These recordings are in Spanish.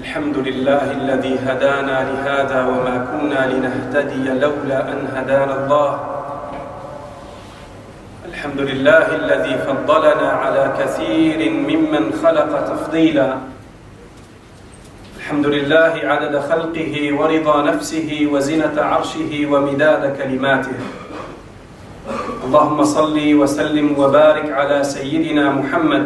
الحمد لله الذي هدانا لهذا وما كنا لنهتدي لولا أن هدانا الله. الحمد لله الذي فضلنا على كثير ممن خلق تفضيلا. الحمد لله عدد خلقه ورضا نفسه وزنة عرشه ومداد كلماته. اللهم صل وسلم وبارك على سيدنا محمد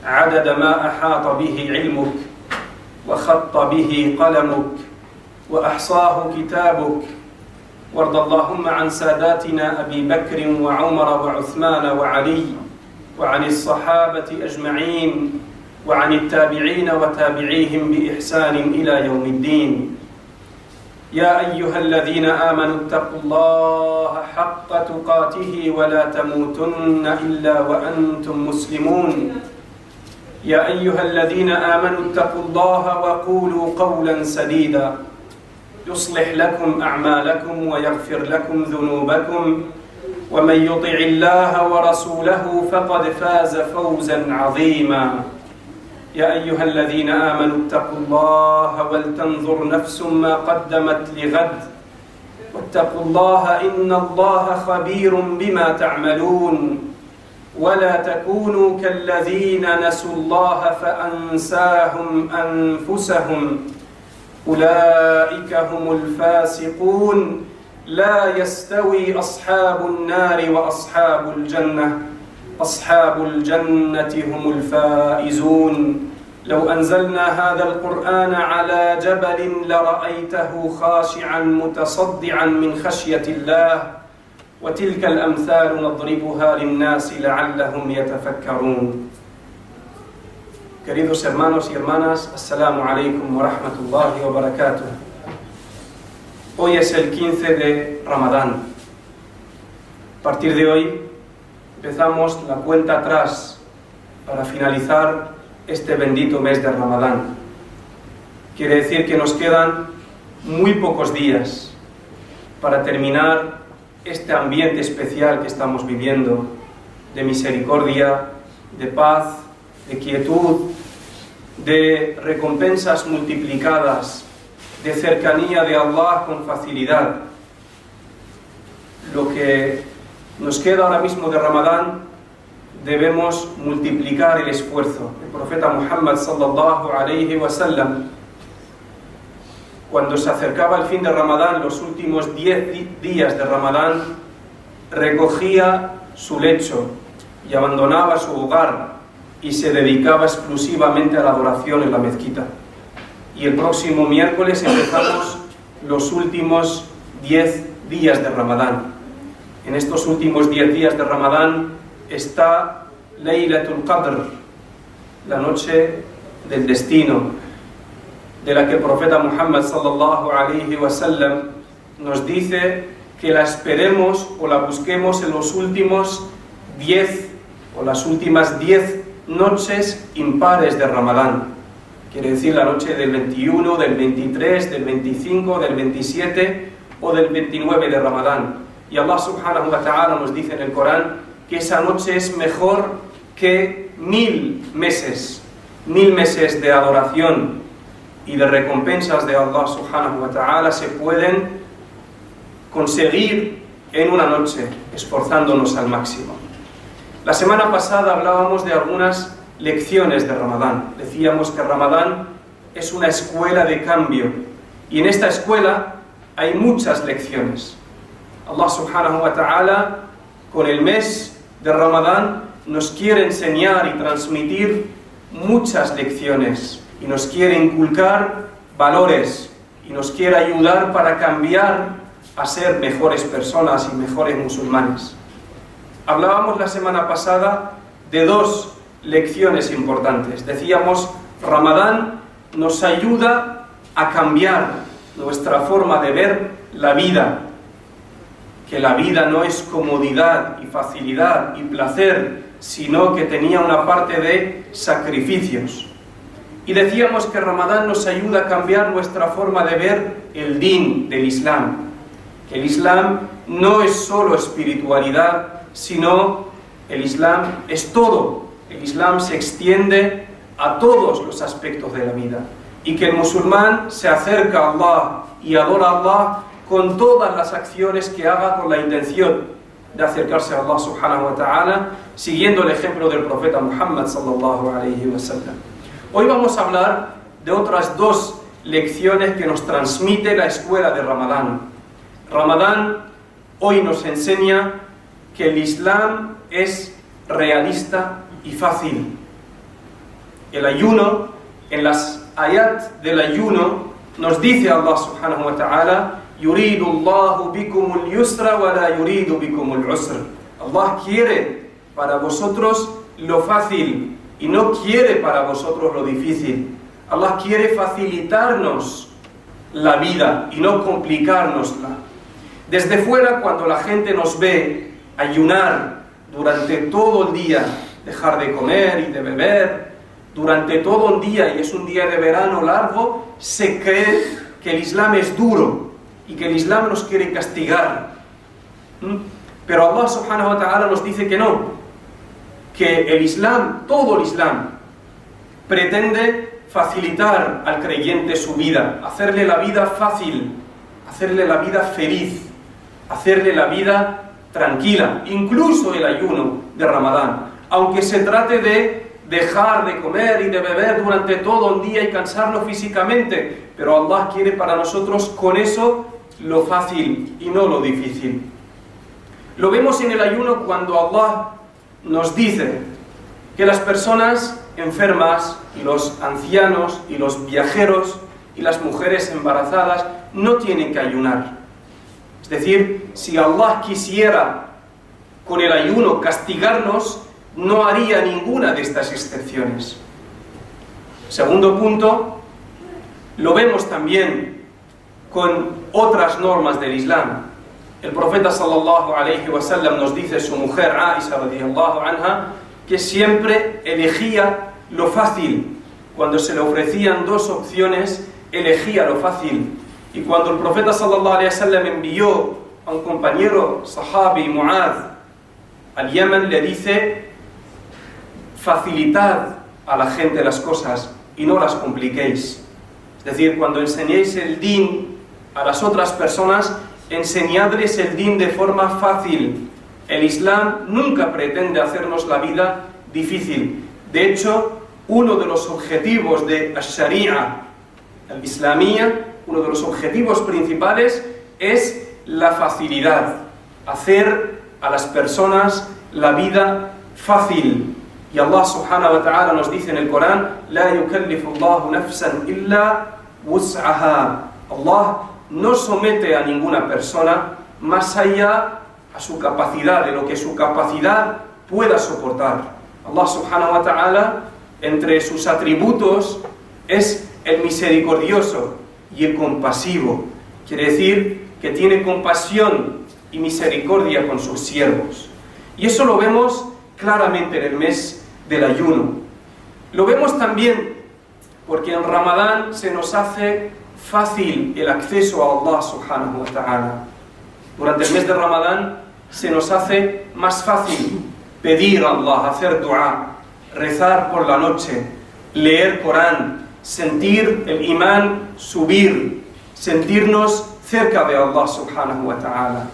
عدد ما أحاط به علمك وخط به قلمك وأحصاه كتابك. وارض اللهم عن ساداتنا أبي بكر وعمر وعثمان وعلي وعن الصحابة أجمعين وعن التابعين وتابعيهم بإحسان إلى يوم الدين. يا أيها الذين آمنوا اتقوا الله حق تقاته ولا تموتن إلا وأنتم مسلمون. يا أيها الذين آمنوا اتقوا الله وقولوا قولا سديدا يصلح لكم أعمالكم ويغفر لكم ذنوبكم ومن يطع الله ورسوله فقد فاز فوزا عظيما. يا أيها الذين آمنوا اتقوا الله ولتنظر نفس ما قدمت لغد واتقوا الله إن الله خبير بما تعملون. ولا تكونوا كالذين نسوا الله فأنساهم أنفسهم أولئك هم الفاسقون. لا يستوي أصحاب النار وأصحاب الجنة. أصحاب الجنة هم الفائزون. لو أنزلنا هذا القرآن على جبل لرأيته خاشعا متصدعا من خشية الله. وتلك الأمثال نضربها للناس لعلهم يتفكرون. Queridos hermanos y hermanas, Assalamu alaikum wa rahmatullahi wa barakatuh. Hoy es el 15 de Ramadán. A partir de hoy empezamos la cuenta atrás para finalizar este bendito mes de Ramadán. Quiere decir que nos quedan muy pocos días para terminar este ambiente especial que estamos viviendo, de misericordia, de paz, de quietud, de recompensas multiplicadas, de cercanía de Allah con facilidad. Lo que nos queda ahora mismo de Ramadán, debemos multiplicar el esfuerzo. El profeta Muhammad sallallahu alayhi wa sallam, cuando se acercaba el fin de Ramadán, los últimos 10 días de Ramadán, recogía su lecho y abandonaba su hogar y se dedicaba exclusivamente a la adoración en la mezquita. Y el próximo miércoles empezamos los últimos 10 días de Ramadán. En estos últimos 10 días de Ramadán está Laylatul Qadr, la noche del destino, de la que el profeta Muhammad sallallahu alayhi wa sallam nos dice que la esperemos o la busquemos en los últimos 10 o las últimas 10 noches impares de Ramadán. Quiere decir la noche del 21, del 23, del 25, del 27 o del 29 de Ramadán. Y Allah subhanahu wa ta'ala nos dice en el Corán que esa noche es mejor que 1000 meses de adoración y de recompensas de Allah subhanahu wa ta'ala se pueden conseguir en una noche, esforzándonos al máximo. La semana pasada hablábamos de algunas lecciones de Ramadán. Decíamos que Ramadán es una escuela de cambio y en esta escuela hay muchas lecciones. Allah subhanahu wa ta'ala con el mes de Ramadán nos quiere enseñar y transmitir muchas lecciones y nos quiere inculcar valores y nos quiere ayudar para cambiar a ser mejores personas y mejores musulmanes. Hablábamos la semana pasada de dos lecciones importantes. Decíamos, Ramadán nos ayuda a cambiar nuestra forma de ver la vida, que la vida no es comodidad y facilidad y placer, sino que tenía una parte de sacrificios. Y decíamos que Ramadán nos ayuda a cambiar nuestra forma de ver el din del Islam, que el Islam no es solo espiritualidad, sino el Islam es todo. El Islam se extiende a todos los aspectos de la vida. y que el musulmán se acerca a Allah y adora a Allah con todas las acciones que haga con la intención de acercarse a Allah subhanahu wa ta'ala, siguiendo el ejemplo del profeta Muhammad sallallahu alayhi wa sallam. Hoy vamos a hablar de otras dos lecciones que nos transmite la escuela de Ramadán. Ramadán hoy nos enseña que el Islam es realista y fácil. El ayuno, en las ayat del ayuno, nos dice Allah subhanahu wa ta'ala: Yuridu Allahu bikumul yusra wa la yuridu bikumul usr. Allah quiere para vosotros lo fácil y no quiere para vosotros lo difícil. Allah quiere facilitarnos la vida y no complicárnosla. Desde fuera, cuando la gente nos ve ayunar durante todo el día, dejar de comer y de beber durante todo un día, y es un día de verano largo, se cree que el Islam es duro y que el Islam nos quiere castigar. Pero Allah subhanahu wa ta'ala nos dice que no, que el Islam, todo el Islam, pretende facilitar al creyente su vida, hacerle la vida fácil, hacerle la vida feliz, hacerle la vida tranquila, incluso el ayuno de Ramadán, aunque se trate de dejar de comer y de beber durante todo un día y cansarlo físicamente, pero Allah quiere para nosotros con eso lo fácil y no lo difícil. Lo vemos en el ayuno cuando Allah nos dice que las personas enfermas y los ancianos y los viajeros y las mujeres embarazadas no tienen que ayunar. Es decir, si Allah quisiera con el ayuno castigarnos, no haría ninguna de estas excepciones. Segundo punto, lo vemos también con otras normas del Islam. El profeta sallallahu alayhi wa sallam nos dice, su mujer Aisha radiyallahu anha, que siempre elegía lo fácil. Cuando se le ofrecían dos opciones, elegía lo fácil. Y cuando el profeta sallallahu alayhi wa sallam envió a un compañero sahabi, Mu'adh, al Yemen, le dice: facilitad a la gente las cosas y no las compliquéis. Es decir, cuando enseñéis el din a las otras personas, enseñadles el din de forma fácil. El Islam nunca pretende hacernos la vida difícil. De hecho, uno de los objetivos de la Sharia al-Islamía, uno de los objetivos principales es la facilidad, hacer a las personas la vida fácil. Y Allah subhanahu wa ta'ala nos dice en el Corán: La yukallifu Allahu nafsan illa wus'aha. Allah no somete a ninguna persona más allá a su capacidad, de lo que su capacidad pueda soportar. Allah subhanahu wa ta'ala, entre sus atributos, es el misericordioso y el compasivo. Quiere decir que tiene compasión y misericordia con sus siervos. Y eso lo vemos claramente en el mes del ayuno. Lo vemos también porque en Ramadán se nos hace fácil el acceso a Allah subhanahu wa ta'ala. Durante el mes de Ramadán se nos hace más fácil pedir a Allah, hacer dua, rezar por la noche, leer Corán, sentir el imán subir, sentirnos cerca de Allah subhanahu wa ta'ala.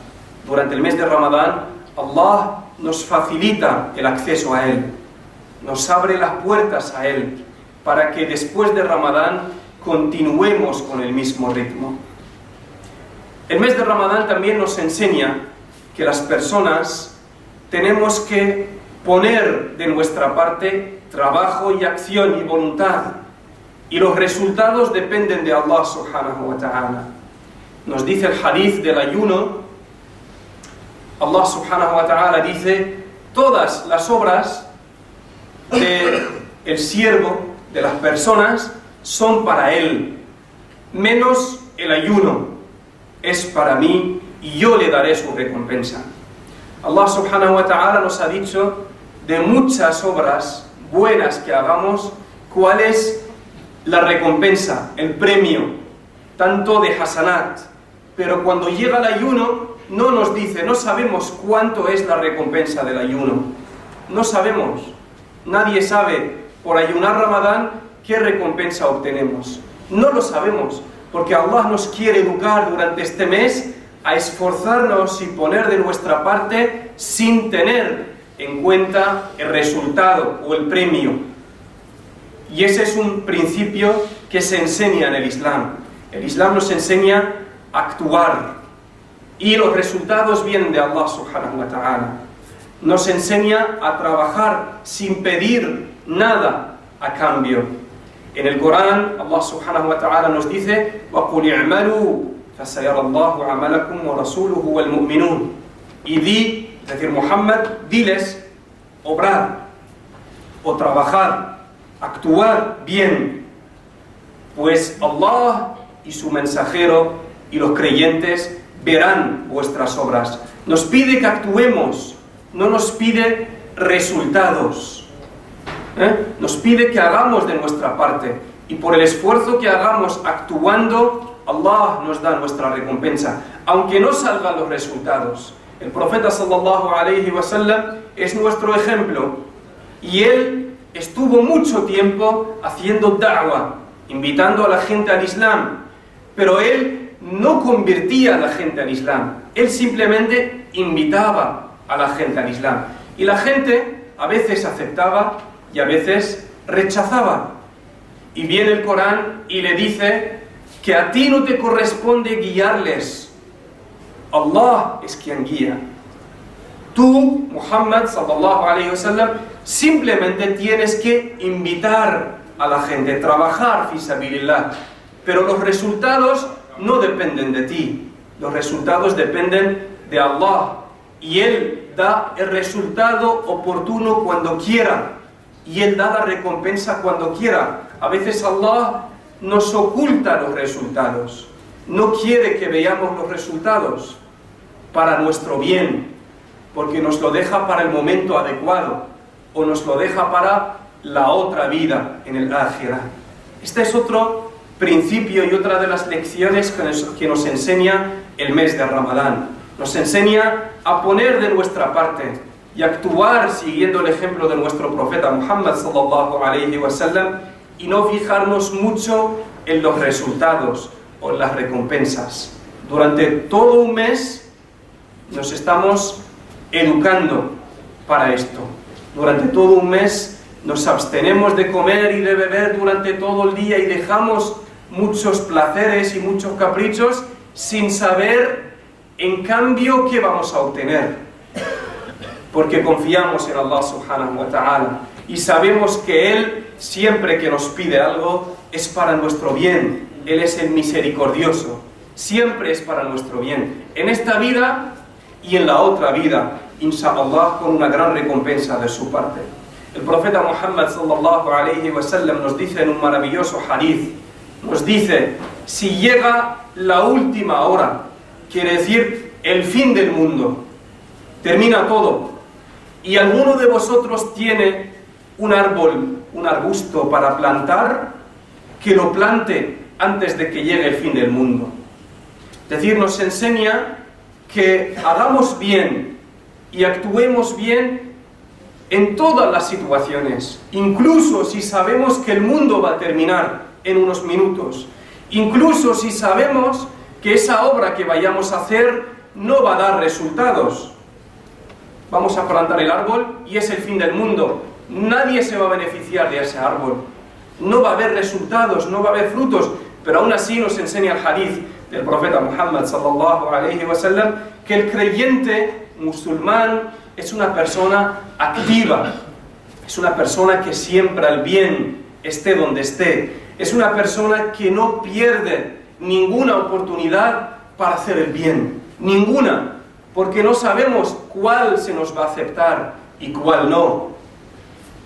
Durante el mes de Ramadán, Allah nos facilita el acceso a Él, nos abre las puertas a Él, para que después de Ramadán continuemos con el mismo ritmo. El mes de Ramadán también nos enseña que las personas tenemos que poner de nuestra parte trabajo y acción y voluntad, y los resultados dependen de Allah subhanahu wa ta'ala. Nos dice el hadith del ayuno, Allah subhanahu wa ta'ala dice: todas las obras del siervo, de las personas, son para él, menos el ayuno, es para mí y yo le daré su recompensa. Allah subhanahu wa ta'ala nos ha dicho de muchas obras buenas que hagamos, cuál es la recompensa, el premio, tanto de hasanat. Pero cuando llega el ayuno, no nos dice, no sabemos cuánto es la recompensa del ayuno. No sabemos. Nadie sabe por ayunar Ramadán qué recompensa obtenemos. No lo sabemos, porque Allah nos quiere educar durante este mes a esforzarnos y poner de nuestra parte sin tener en cuenta el resultado o el premio. Y ese es un principio que se enseña en el Islam. El Islam nos enseña a actuar y los resultados vienen de Allah subhanahu wa ta'ala. Nos enseña a trabajar sin pedir nada a cambio. En el Corán, Allah subhanahu wa ta'ala nos dice: وَقُلِ اعْمَلُوا فَسَيَرَى اللَّهُ عَمَلَكُمْ وَرَسُولُهُ وَالْمُؤْمِنُونَ. Y di, es decir, Muhammad, diles, obrar o trabajar, actuar bien, pues Allah y su mensajero y los creyentes verán vuestras obras. Nos pide que actuemos, no nos pide resultados. Nos pide que hagamos de nuestra parte, y por el esfuerzo que hagamos actuando, Allah nos da nuestra recompensa, aunque no salgan los resultados. El profeta sallallahu alaihi wasallam es nuestro ejemplo, y él estuvo mucho tiempo haciendo da'wah, invitando a la gente al Islam, pero él no convertía a la gente al Islam, él simplemente invitaba a la gente al Islam, y la gente a veces aceptaba y a veces rechazaba. Y viene el Corán y le dice que a ti no te corresponde guiarles, Allah es quien guía. Tú, Muhammad sallallahu alaihi wasallam, simplemente tienes que invitar a la gente, trabajar fi sabilillah, pero los resultados no dependen de ti, los resultados dependen de Allah, y Él da el resultado oportuno cuando quiera, y Él da la recompensa cuando quiera. A veces Allah nos oculta los resultados, no quiere que veamos los resultados para nuestro bien, porque nos lo deja para el momento adecuado, o nos lo deja para la otra vida en el Akhirah. Este es otro principio y otra de las lecciones que nos enseña el mes de Ramadán. Nos enseña a poner de nuestra parte y actuar siguiendo el ejemplo de nuestro profeta Muhammad sallallahu alaihi wasallam, y no fijarnos mucho en los resultados o en las recompensas. Durante todo un mes nos estamos educando para esto. Durante todo un mes nos abstenemos de comer y de beber durante todo el día y dejamos muchos placeres y muchos caprichos sin saber en cambio qué vamos a obtener, porque confiamos en Allah subhanahu wa ta'ala y sabemos que Él siempre que nos pide algo es para nuestro bien. Él es el misericordioso, siempre es para nuestro bien, en esta vida y en la otra vida, inshallah, con una gran recompensa de su parte. El profeta Muhammad sallallahu alaihi wasallam nos dice en un maravilloso hadith, nos dice: si llega la última hora, quiere decir el fin del mundo, termina todo, y alguno de vosotros tiene un árbol, un arbusto para plantar, que lo plante antes de que llegue el fin del mundo. Es decir, nos enseña que hagamos bien y actuemos bien en todas las situaciones, incluso si sabemos que el mundo va a terminar en unos minutos, incluso si sabemos que esa obra que vayamos a hacer no va a dar resultados. Vamos a plantar el árbol y es el fin del mundo, nadie se va a beneficiar de ese árbol, no va a haber resultados, no va a haber frutos, pero aún así nos enseña el hadith del profeta Muhammad sallallahu alaihi wasallam que el creyente musulmán es una persona activa, es una persona que siembra el bien, esté donde esté, es una persona que no pierde ninguna oportunidad para hacer el bien, ninguna, porque no sabemos cuál se nos va a aceptar y cuál no,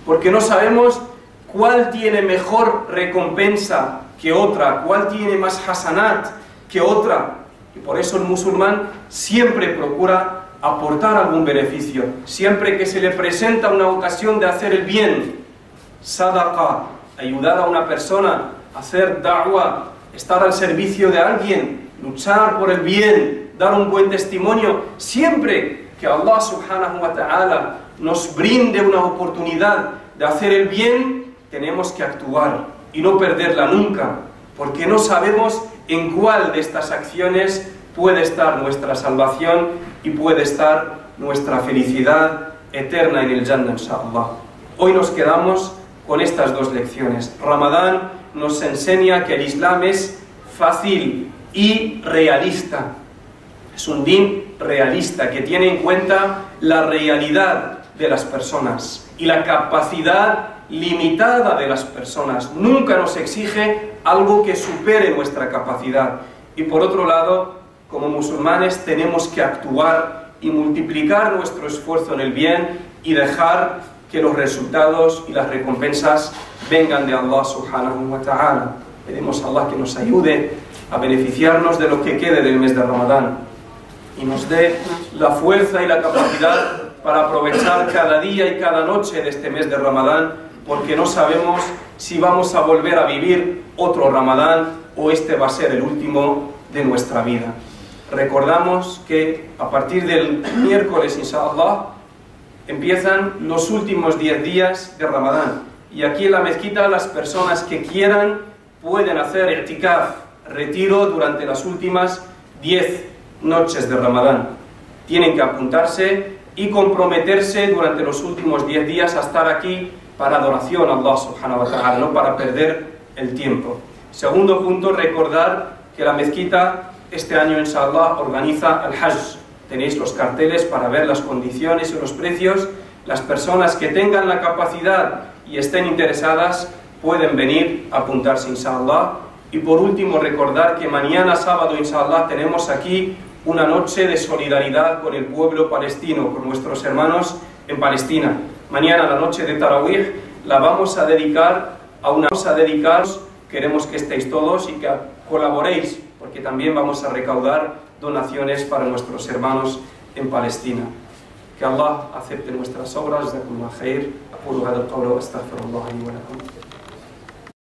porque no sabemos cuál tiene mejor recompensa que otra, cuál tiene más hasanat que otra, y por eso el musulmán siempre procura aportar algún beneficio, siempre que se le presenta una ocasión de hacer el bien, sadaqa, ayudar a una persona, hacer da'wah, estar al servicio de alguien, luchar por el bien, dar un buen testimonio, siempre que Allah subhanahu wa ta'ala nos brinde una oportunidad de hacer el bien, tenemos que actuar y no perderla nunca, porque no sabemos en cuál de estas acciones puede estar nuestra salvación y puede estar nuestra felicidad eterna en el Jannah, inshallah. Hoy nos quedamos con estas dos lecciones. Ramadán nos enseña que el Islam es fácil y realista. Es un din realista que tiene en cuenta la realidad de las personas y la capacidad limitada de las personas. Nunca nos exige algo que supere nuestra capacidad. Y por otro lado, como musulmanes tenemos que actuar y multiplicar nuestro esfuerzo en el bien y dejar que los resultados y las recompensas vengan de Allah subhanahu wa ta'ala. Pedimos a Allah que nos ayude a beneficiarnos de lo que quede del mes de Ramadán y nos dé la fuerza y la capacidad para aprovechar cada día y cada noche de este mes de Ramadán, porque no sabemos si vamos a volver a vivir otro Ramadán o este va a ser el último de nuestra vida. Recordamos que a partir del miércoles, inshallah, empiezan los últimos 10 días de Ramadán. Y aquí en la mezquita las personas que quieran pueden hacer i'tikaf, retiro durante las últimas 10 noches de Ramadán. Tienen que apuntarse y comprometerse durante los últimos 10 días a estar aquí para adoración a Allah subhanahu wa ta'ala, no para perder el tiempo. Segundo punto, recordar que la mezquita este año, inshallah, organiza el Hajj. Tenéis los carteles para ver las condiciones y los precios. Las personas que tengan la capacidad y estén interesadas pueden venir a apuntarse, inshallah. Y por último, recordar que mañana sábado, inshallah, tenemos aquí una noche de solidaridad con el pueblo palestino, con nuestros hermanos en Palestina. Mañana, la noche de Tarawih, la vamos a dedicar a una... Queremos que estéis todos y que colaboréis, porque también vamos a recaudar donaciones para nuestros hermanos en Palestina. Que Allah acepte nuestras obras. Jazakumullah khair. Aqulu hadha al-qawla wa astaghfirullah li wa lakum.